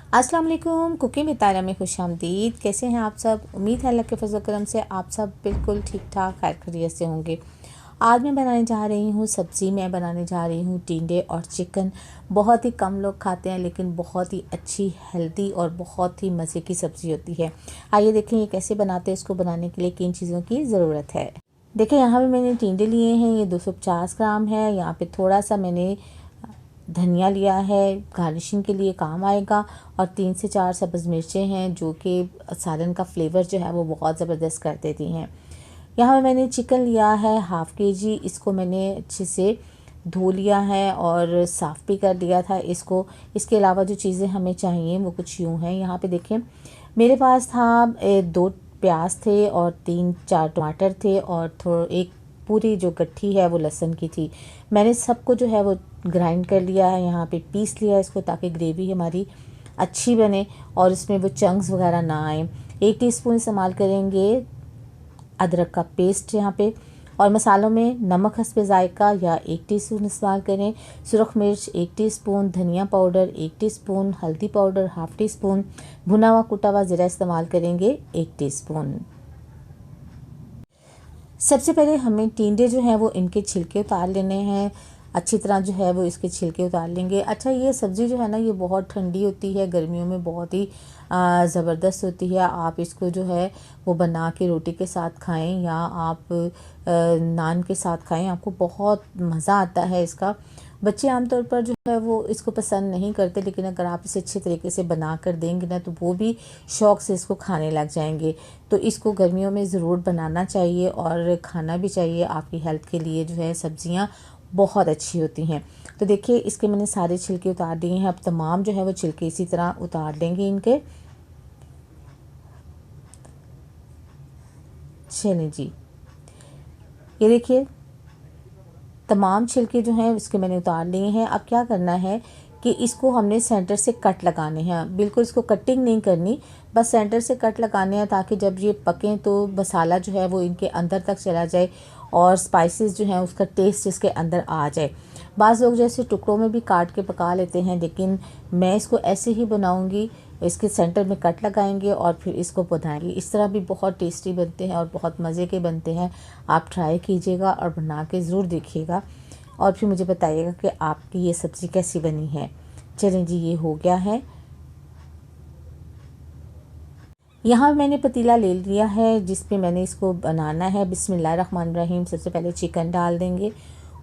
अस्सलाम वालेकुम। Cooking with तायरा में खुशामदीद। कैसे हैं आप सब? उम्मीद है अल्लाह के फजल करम से आप सब बिल्कुल ठीक ठाक खैर खैरियत से होंगे। आज मैं बनाने जा रही हूँ सब्ज़ी। मैं बनाने जा रही हूँ टिंडे और चिकन। बहुत ही कम लोग खाते हैं लेकिन बहुत ही अच्छी, हेल्दी और बहुत ही मज़े की सब्ज़ी होती है। आइए देखें ये कैसे बनाते हैं। इसको बनाने के लिए किन चीज़ों की ज़रूरत है। देखिए यहाँ पे मैंने टिंडे लिए हैं, ये 250 ग्राम है। यहाँ पे थोड़ा सा मैंने धनिया लिया है, गार्निशिंग के लिए काम आएगा। और 3 से 4 सब्ज़ मिर्चें हैं जो कि सालन का फ्लेवर जो है वो बहुत ज़बरदस्त कर देती हैं। यहाँ मैंने चिकन लिया है हाफ़ केजी। इसको मैंने अच्छे से धो लिया है और साफ़ भी कर लिया था इसको। इसके अलावा जो चीज़ें हमें चाहिए वो कुछ यूँ हैं। यहाँ पे देखें मेरे पास था 2 प्याज थे और 3-4 टमाटर थे और एक पूरी जो गट्ठी है वो लहसुन की थी। मैंने सबको जो है वो ग्राइंड कर लिया है, यहाँ पे पीस लिया इसको ताकि ग्रेवी हमारी अच्छी बने और इसमें वो चंक्स वगैरह ना आए। 1 टीस्पून इस्तेमाल करेंगे अदरक का पेस्ट यहाँ पे। और मसालों में नमक हस्बे ज़ायका या 1 टीस्पून इस्तेमाल करें। सुरख मिर्च 1 टीस्पून, धनिया पाउडर 1 टीस्पून, हल्दी पाउडर हाफ़ टीस्पून, भुना हुआ कुटा हुआ ज़ीरा इस्तेमाल करेंगे 1 टीस्पून। सबसे पहले हमें टिंडे जो हैं वो इनके छिलके उतार लेने हैं। अच्छी तरह जो है वो इसके छिलके उतार लेंगे। अच्छा, ये सब्ज़ी जो है ना ये बहुत ठंडी होती है, गर्मियों में बहुत ही ज़बरदस्त होती है। आप इसको जो है वो बना के रोटी के साथ खाएं या आप नान के साथ खाएं, आपको बहुत मज़ा आता है इसका। बच्चे आमतौर पर जो है वो इसको पसंद नहीं करते लेकिन अगर आप इसे अच्छे तरीके से बना कर देंगे ना तो वो भी शौक़ से इसको खाने लग जाएंगे। तो इसको गर्मियों में ज़रूर बनाना चाहिए और खाना भी चाहिए। आपकी हेल्थ के लिए जो है सब्ज़ियाँ बहुत अच्छी होती हैं। तो देखिए इसके मैंने सारे छिलके उतार दिए हैं। अब तमाम जो है वो छिलके इसी तरह उतार लेंगे इनके। चलिए जी, ये देखिए तमाम छिलके जो हैं इसके मैंने उतार लिए हैं। अब क्या करना है कि इसको हमने सेंटर से कट लगाने हैं। बिल्कुल इसको कटिंग नहीं करनी, बस सेंटर से कट लगाने हैं ताकि जब ये पकें तो मसाला जो है वो इनके अंदर तक चला जाए और स्पाइसेस जो हैं उसका टेस्ट इसके अंदर आ जाए। बाज़ लोग जैसे टुकड़ों में भी काट के पका लेते हैं लेकिन मैं इसको ऐसे ही बनाऊंगी। इसके सेंटर में कट लगाएंगे और फिर इसको बनाएंगे। इस तरह भी बहुत टेस्टी बनते हैं और बहुत मज़े के बनते हैं। आप ट्राई कीजिएगा और बना के ज़रूर देखिएगा और फिर मुझे बताइएगा कि आपकी ये सब्ज़ी कैसी बनी है। चलें जी, ये हो गया है। यहाँ मैंने पतीला ले लिया है जिसमें मैंने इसको बनाना है। बिस्मिल्लाहिर्रहमानिर्रहीम। सबसे पहले चिकन डाल देंगे,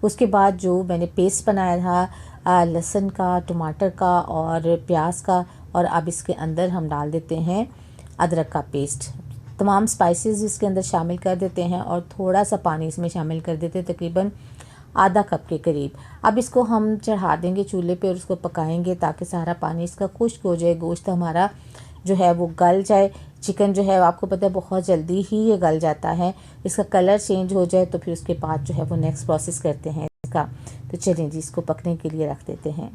उसके बाद जो मैंने पेस्ट बनाया था लहसुन का, टमाटर का और प्याज का, और अब इसके अंदर हम डाल देते हैं अदरक का पेस्ट। तमाम स्पाइसेस इसके अंदर शामिल कर देते हैं और थोड़ा सा पानी इसमें शामिल कर देते हैं, तकरीबन आधा कप के करीब। अब इसको हम चढ़ा देंगे चूल्हे पे और उसको पकाएंगे ताकि सारा पानी इसका खुश्क हो जाए, गोश्त हमारा जो है वो गल जाए। चिकन जो है आपको पता है बहुत जल्दी ही ये गल जाता है। इसका कलर चेंज हो जाए तो फिर उसके बाद जो है वो नेक्स्ट प्रोसेस करते हैं इसका। तो चलिए जी, इसको पकने के लिए रख देते हैं।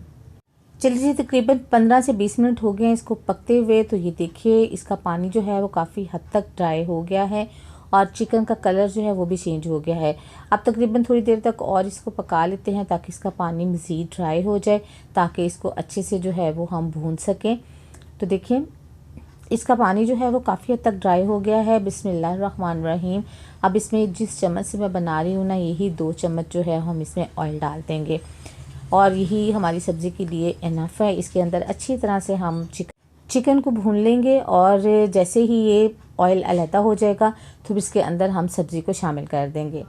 चलिए जी, तकरीबन 15 से 20 मिनट हो गए हैं इसको पकते हुए। तो ये देखिए इसका पानी जो है वो काफ़ी हद तक ड्राई हो गया है और चिकन का कलर जो है वो भी चेंज हो गया है। अब तकरीबन थोड़ी देर तक और इसको पका लेते हैं ताकि इसका पानी मज़ीद ड्राई हो जाए, ताकि इसको अच्छे से जो है वो हम भून सकें। तो देखिए इसका पानी जो है वो काफ़ी हद तक ड्राई हो गया है। बिस्मिल्लाहिर्रहमानिर्रहीम। अब इसमें जिस चम्मच से मैं बना रही हूँ ना, यही 2 चम्मच जो है हम इसमें ऑयल डाल देंगे और यही हमारी सब्ज़ी के लिए इनफ है। इसके अंदर अच्छी तरह से हम चिकन को भून लेंगे और जैसे ही ये ऑयल अलहदा हो जाएगा तो इसके अंदर हम सब्ज़ी को शामिल कर देंगे।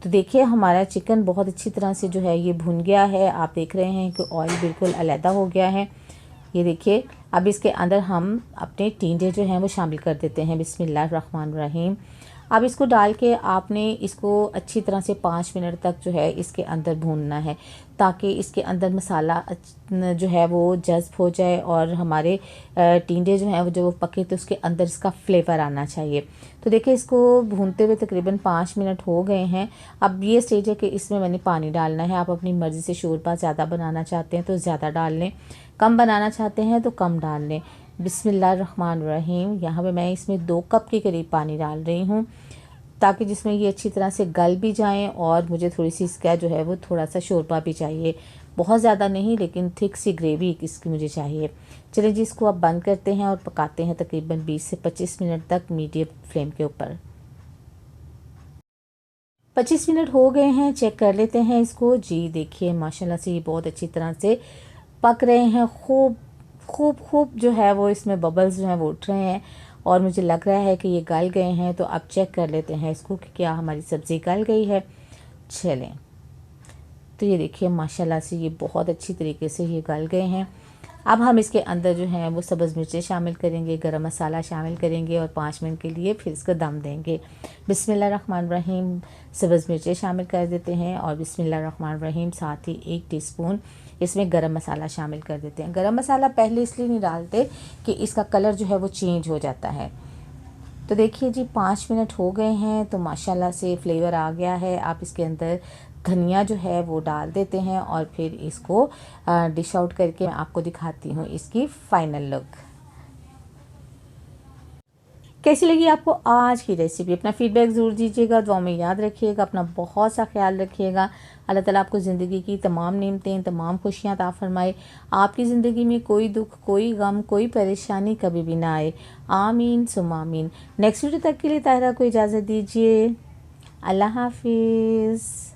तो देखिए हमारा चिकन बहुत अच्छी तरह से जो है ये भुन गया है। आप देख रहे हैं कि ऑयल बिल्कुल अलहदा हो गया है। ये देखिए अब इसके अंदर हम अपने टिंडे जो हैं वो शामिल कर देते हैं। बिस्मिल्लाहिर्रहमानिर्रहीम। अब इसको डाल के आपने इसको अच्छी तरह से 5 मिनट तक जो है इसके अंदर भूनना है ताकि इसके अंदर मसाला जो है वो जज़्ब हो जाए और हमारे टिंडे जो हैं वो जब वो पके तो उसके अंदर इसका फ्लेवर आना चाहिए। तो देखिए इसको भूनते हुए तकरीबन 5 मिनट हो गए हैं। अब ये स्टेज है कि इसमें मैंने पानी डालना है। आप अपनी मर्ज़ी से शोरबा ज़्यादा बनाना चाहते हैं तो ज़्यादा डाल लें, कम बनाना चाहते हैं तो कम डाल लें। बिस्मिल्लाहिर्रहमानिर्रहीम। यहाँ पे मैं इसमें 2 कप के करीब पानी डाल रही हूँ ताकि जिसमें ये अच्छी तरह से गल भी जाएं और मुझे थोड़ी सी इसका जो है वो थोड़ा सा शोरबा भी चाहिए। बहुत ज़्यादा नहीं, लेकिन थिक सी ग्रेवी इसकी मुझे चाहिए। चलिए जी, इसको अब बंद करते हैं और पकाते हैं तकरीबन 20 से 25 मिनट तक मीडियम फ्लेम के ऊपर। 25 मिनट हो गए हैं, चेक कर लेते हैं इसको। जी देखिए माशाल्लाह से ये बहुत अच्छी तरह से पक रहे हैं। खूब खूब खूब जो है वो इसमें बबल्स जो हैं वो उठ रहे हैं और मुझे लग रहा है कि ये गल गए हैं। तो अब चेक कर लेते हैं इसको कि क्या हमारी सब्ज़ी गल गई है। चलें, तो ये देखिए माशाल्लाह से ये बहुत अच्छी तरीके से ये गल गए हैं। अब हम इसके अंदर जो है वो सब्ज़ मिर्चें शामिल करेंगे, गरम मसाला शामिल करेंगे और 5 मिनट के लिए फिर इसको दम देंगे। बिस्मिल्लाहिर्रहमानिर्रहीम, सब्ज़ मिर्चें शामिल कर देते हैं और बिस्मिल्लाहिर्रहमानिर्रहीम साथ ही 1 टीस्पून इसमें गरम मसाला शामिल कर देते हैं। गरम मसाला पहले इसलिए नहीं डालते कि इसका कलर जो है वो चेंज हो जाता है। तो देखिए जी 5 मिनट हो गए हैं तो माशाल्लाह से फ्लेवर आ गया है। आप इसके अंदर धनिया जो है वो डाल देते हैं और फिर इसको डिश आउट करके मैं आपको दिखाती हूँ इसकी फ़ाइनल लुक। कैसी लगी आपको आज की रेसिपी? अपना फ़ीडबैक ज़रूर दीजिएगा, दुआ में याद रखिएगा, अपना बहुत सा ख्याल रखिएगा। अल्लाह ताला आपको ज़िंदगी की तमाम नेमतें, तमाम खुशियाँ अता फ़रमाए। आपकी ज़िंदगी में कोई दुख, कोई गम, कोई परेशानी कभी भी ना आए। आमीन सुम्मा आमीन। नेक्स्ट वीडियो तक के लिए ताहिरा को इजाज़त दीजिए। अल्लाह हाफ़िज़।